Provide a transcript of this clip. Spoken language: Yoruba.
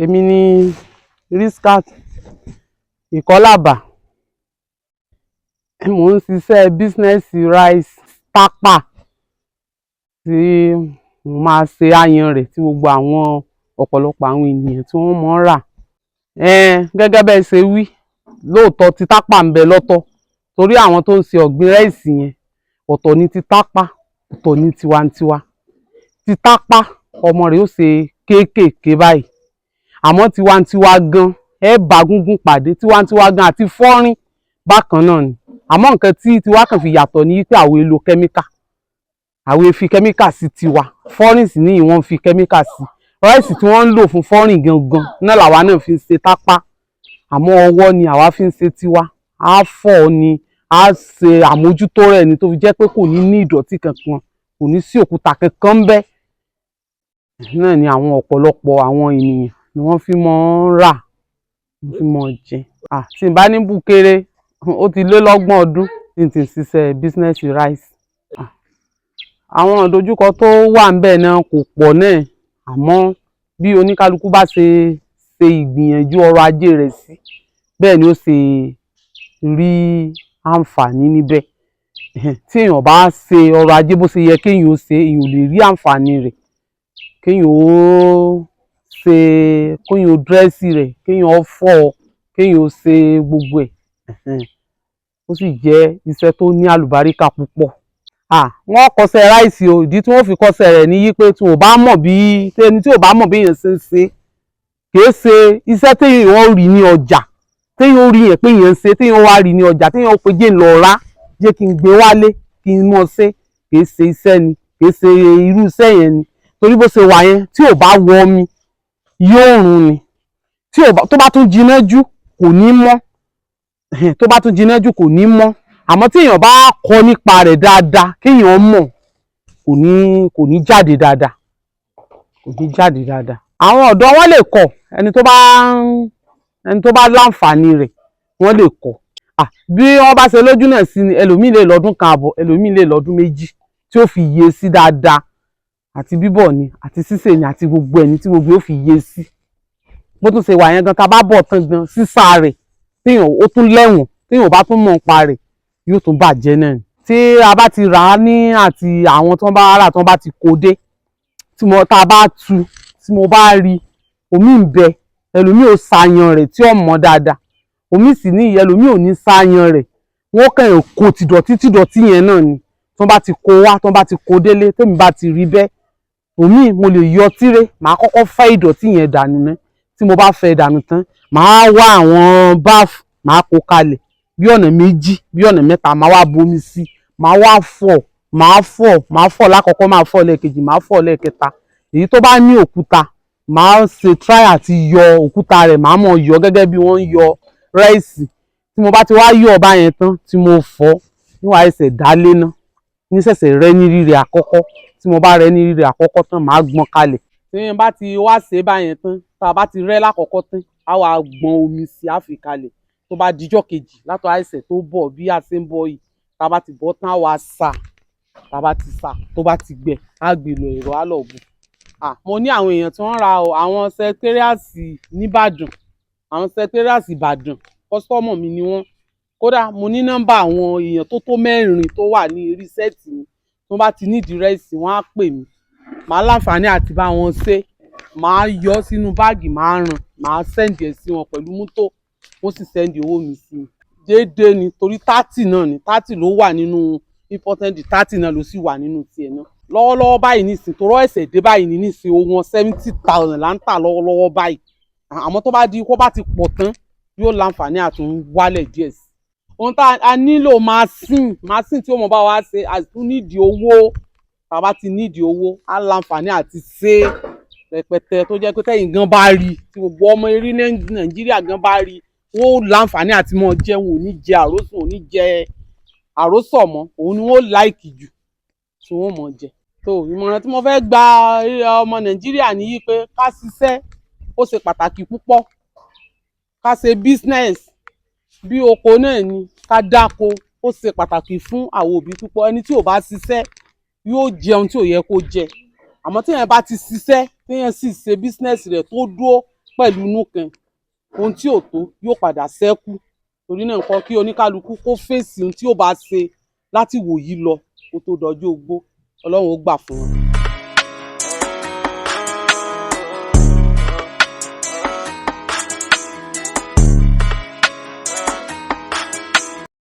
Èmi ni Riskat Ìkọ́làbà. Mò ń ṣiṣẹ́ bísínẹ́sì rice Tapa tí mo máa ṣe àyàn rẹ̀ tí gbogbo àwọn ọ̀pọ̀lọpọ̀ àwọn ènìyàn tí wọ́n mọ̀ ń rà. Gẹ́gẹ́ bẹ́ẹ̀ ṣe wí, lóòótọ́ ti Tapa ń bẹ lọ́tọ̀ torí àwọn tó ń ṣe ọ̀gbìn ráìsì yẹn ọ̀tọ̀ ni ti Tapa, ọ̀tọ̀ ni tiwantiwa. Ti Tapa ọmọ rẹ̀ ó ṣe kéékèèké báyìí, àmọ́ tiwantiwa gan ẹ bá gúngún pàdé. Tiwantiwa gan àti fọ́rín bákan náà ni, àmọ́ nǹkan tí tiwa kàn fi yàtọ̀ ni pé àwọn èlò kẹ́míkà, àwọn fi kẹ́míkà sí tiwa, fọ́rín sì ní ìwọ̀n fi kẹ́míkà sí. Ráìsì tí wọ́n ń lò fún fọ́rín gangan náà làwa náà fi ń ṣe Tapa, àmọ́ ọwọ́ ni àwa fi ń ṣe tiwa. A fọ̀ ni, a ṣe àmójútó rẹ̀ ni tó fi jẹ́ pé kò ní ní ìdọ̀tí kankan, kò ní sí òkúta kankan ń bẹ. Náà ni àwọn ọ̀pọ̀lọpọ̀ àwọn ènìyàn ni wọ́n fi mọ̀ ń rà, wọ́n fi mọ̀ ń jẹ. Tí n bá ní búkéré, ó ti lé lọ́gbọ̀n ọdún tí n ti ṣiṣẹ́ bísínẹ́sì rice. Àwọn ìdojúkọ tó wà ń bẹ náà kò pọ̀ náà, àmọ́ bí oníkálukú bá ṣe ìgbìyànjú ọrọ̀ ajé rẹ̀ sí, bẹ́ẹ̀ ni ó ṣe rí àǹfààní níbẹ̀. Tí èèyàn bá ṣe ọrọ̀ ajé bó ṣe yẹ kéèyàn ó ṣe, èèyàn ò lè rí àǹfààní rẹ̀. Kéèyàn ó dírẹ́sì rẹ̀, kéèyàn ó fọ̀, kéèyàn ó ṣe gbogbo ẹ̀. Ó sì jẹ́ iṣẹ́ tó ní àlùbáríkà púpọ̀. Wọ́n kọ́ṣẹ́ ráìsì o, ìdí tí wọ́n fi kọ́ṣẹ́ rẹ̀ ni pé tí ò bá mọ̀ bí ẹni tí ò bá mọ̀ bí èèyàn ṣe ń ṣe, kìí ṣe iṣẹ́ téèyàn ó rí ní ọjà, téèyàn ó rí yẹn pé èèyàn ń ṣe, téèyàn wá rí ní ọjà, téèyàn ó pe jẹ́ ń lọ rà, jẹ́ kí n gbé wálé kí n mọ̀ ṣe, kìí ṣe iṣẹ́ ni, kìí ṣe irú iṣẹ́ yẹn ni. Torí bó ṣe wà yẹn, tí ò bá wọ omi yóò run ni, tó bá tún jiná jù kò ní mọ́, tó bá tún jiná jù kò ní mọ́. Àmọ́ tí èèyàn bá kọ́ nípa rẹ̀ dáadáa, kéèyàn mọ̀, kò ní jáde dáadáa, kò ní jáde dáadáa. Àwọn ọ̀dọ́ wọn lè kọ́, ẹni tó bá láǹfààní rẹ̀ wọ́n lè kọ́. Bí wọ́n bá ṣe lójú náà sí ni, ẹlòmíì lè lọ́dún kan àbọ̀, ẹlòmíì lè lọ́dún méjì tí ó fi yé sí dáadáa, àti bíbọ̀ ni, àti sísè ni, àti gbogbo ẹni tí gbogbo ó fi yé sí. Bó tún ṣe wà yẹn gan, tá bá bọ̀ tán gan, sísá rẹ̀ téèyàn ó tún lẹ́wọ̀n, téèyàn ò bá tún mọ̀ nípa rẹ̀ yóò tún bàjẹ́ náà ni. Tí a bá ti rà á ní àti àwọn tó ń bá rà tó ń bá ti kó dé, tá a bá tu, tí mo bá rí omi ń bẹ, ẹlòmíì ò ṣàyàn rẹ̀ tí ó mọ̀ dáadáa, omi sì ní ẹlòmíì ò ní ṣàyàn rẹ̀, wọ́n kàn kó tìdọ̀tí yẹn náà ni. Tí wọ́n bá ti kó wá, tí wọ́n bá ti kó délé, tèmi bá ti rí bẹ́ẹ̀, omi mo lè yọ tíré, màá kọ́kọ́ fẹ́ ìdọ̀tí yẹn dànù ná. Tí mo bá fẹ́ dànù tán, màá wá àwọn báàfù, màá kó kalẹ̀ bí ọ̀nà méjì, bí ọ̀nà mẹ́ta, màá wá bomi sí, màá wá fọ̀, màá fọ̀ lákọ̀ọ́kọ́, màá fọ̀ lẹ́ẹ̀kejì, màá fọ̀ lẹ́ẹ̀kẹta. Èyí tó bá ní òkúta, màá ṣe try àti yọ òkúta rẹ̀, màá mọ̀ yọ gẹ́gẹ́ bí wọ́n ń yọ ráìsì. Tí mo bá ti wá yọ ọba yẹn tán, tí mo fọ̀, níwà ẹsẹ̀ dálé ná, ní ṣẹ̀ṣẹ̀ rẹ́ ní rírẹ̀ àkọ́kọ́. Tí mo bá rẹ́ ní rírẹ̀ àkọ́kọ́ tán, màá gbọ́n kalẹ̀. Tí mo bá ti wá ṣe báyẹn tán, tá a bá ti rẹ́ lákọ̀ọ́kọ́ tán, á wá gbọ́n omi sí, á fi kalẹ̀. Tó bá dijọ́ kejì látọ̀ àìsẹ̀ tó bọ̀ bí a ṣe ń bọ̀ yìí, tá a bá ti bọ̀ tán, á wá sà, tá a bá ti sà, tó bá ti gbẹ, á gbé lọ ẹ̀rọ, á lọ bù. Mo ní àwọn èèyàn tí wọ́n ra àwọn sẹkítẹ́ríàsì nìbàdàn, àwọn sẹkítẹ́ríàsì ìbàdàn, kọ́sítọ́mọ̀ mi ni wọ́n. Kódà mo ní nọ́mbà àwọn èèyàn tó 4 tó wà ní orí sẹ́ẹ̀tì mi. Tí wọ́n bá ti nídìí ráìsì, wọ́n á pè mí, màá láǹfààní àti bá wọn ṣe, màá yọ sínú báàgì, màá rán, màá sẹ́ǹdì ẹ̀ sí wọn pẹ̀lú mọ́tò, wọ́n sì sẹ́ǹdì owó mi sí mi. Déédéé ni, torí 30 náà ni, 30 ló wà nínú important, 30 náà ló sì wà nínú tiẹ̀ náà. Lọ́wọ́lọ́wọ́ báyìí nísìnyí, torọ́ ẹ̀sẹ̀ dé báyìí ní nísìnyí, owó 70,000 là ń tà lọ́wọ́lọ́wọ́ báyìí. Àmọ́ tó bá di kó bá ti pọ̀ tán, yóò láǹfààní àtún wálẹ̀ díẹ̀ sí. Ohun tá a nílò machine tí ó mọ̀ bá wa ṣe, àtún nídìí owó. Tá a bá ti nídìí owó, á láǹfààní àti ṣe rẹpẹtẹ tó jẹ́ pé tẹ́yìn gan bá rí, tí gbogbo ọmọ eré Nàìjíríà gan bá rí, wọ́n ó láǹfààní àti mọ̀ jẹ, wọn ò ní jẹ àrósùn, ò ní jẹ àrósọ̀ mọ́, òun ni wọ́n láìkì jù tí wọ́n mọ̀ jẹ. So ìmọ̀ràn tí mo fẹ́ gba ọmọ Nàìjíríà ni pé ká ṣiṣẹ́, ó ṣe pàtàkì púpọ̀. Ká ṣe business bí oko náà ni, ká dáko, ó ṣe pàtàkì fún àwọn òbí púpọ̀. Ẹni tí ò bá ṣiṣẹ́ yóò jẹun tí ò yẹ kó jẹ. Àmọ́ tí èèyàn bá ti ṣiṣẹ́, tí èèyàn sì ṣe business rẹ̀ tó dúró pẹ̀lú inú kan, ohun tí ò tó yóò padà ṣẹ́kù. Torí náà nǹkan kí oníkálukú kó fèsì ohun tí ó bá ṣe láti wòyí lọ kó tó dọjọ́ ogbó. Ọlọ́run ó gbà fún wọn.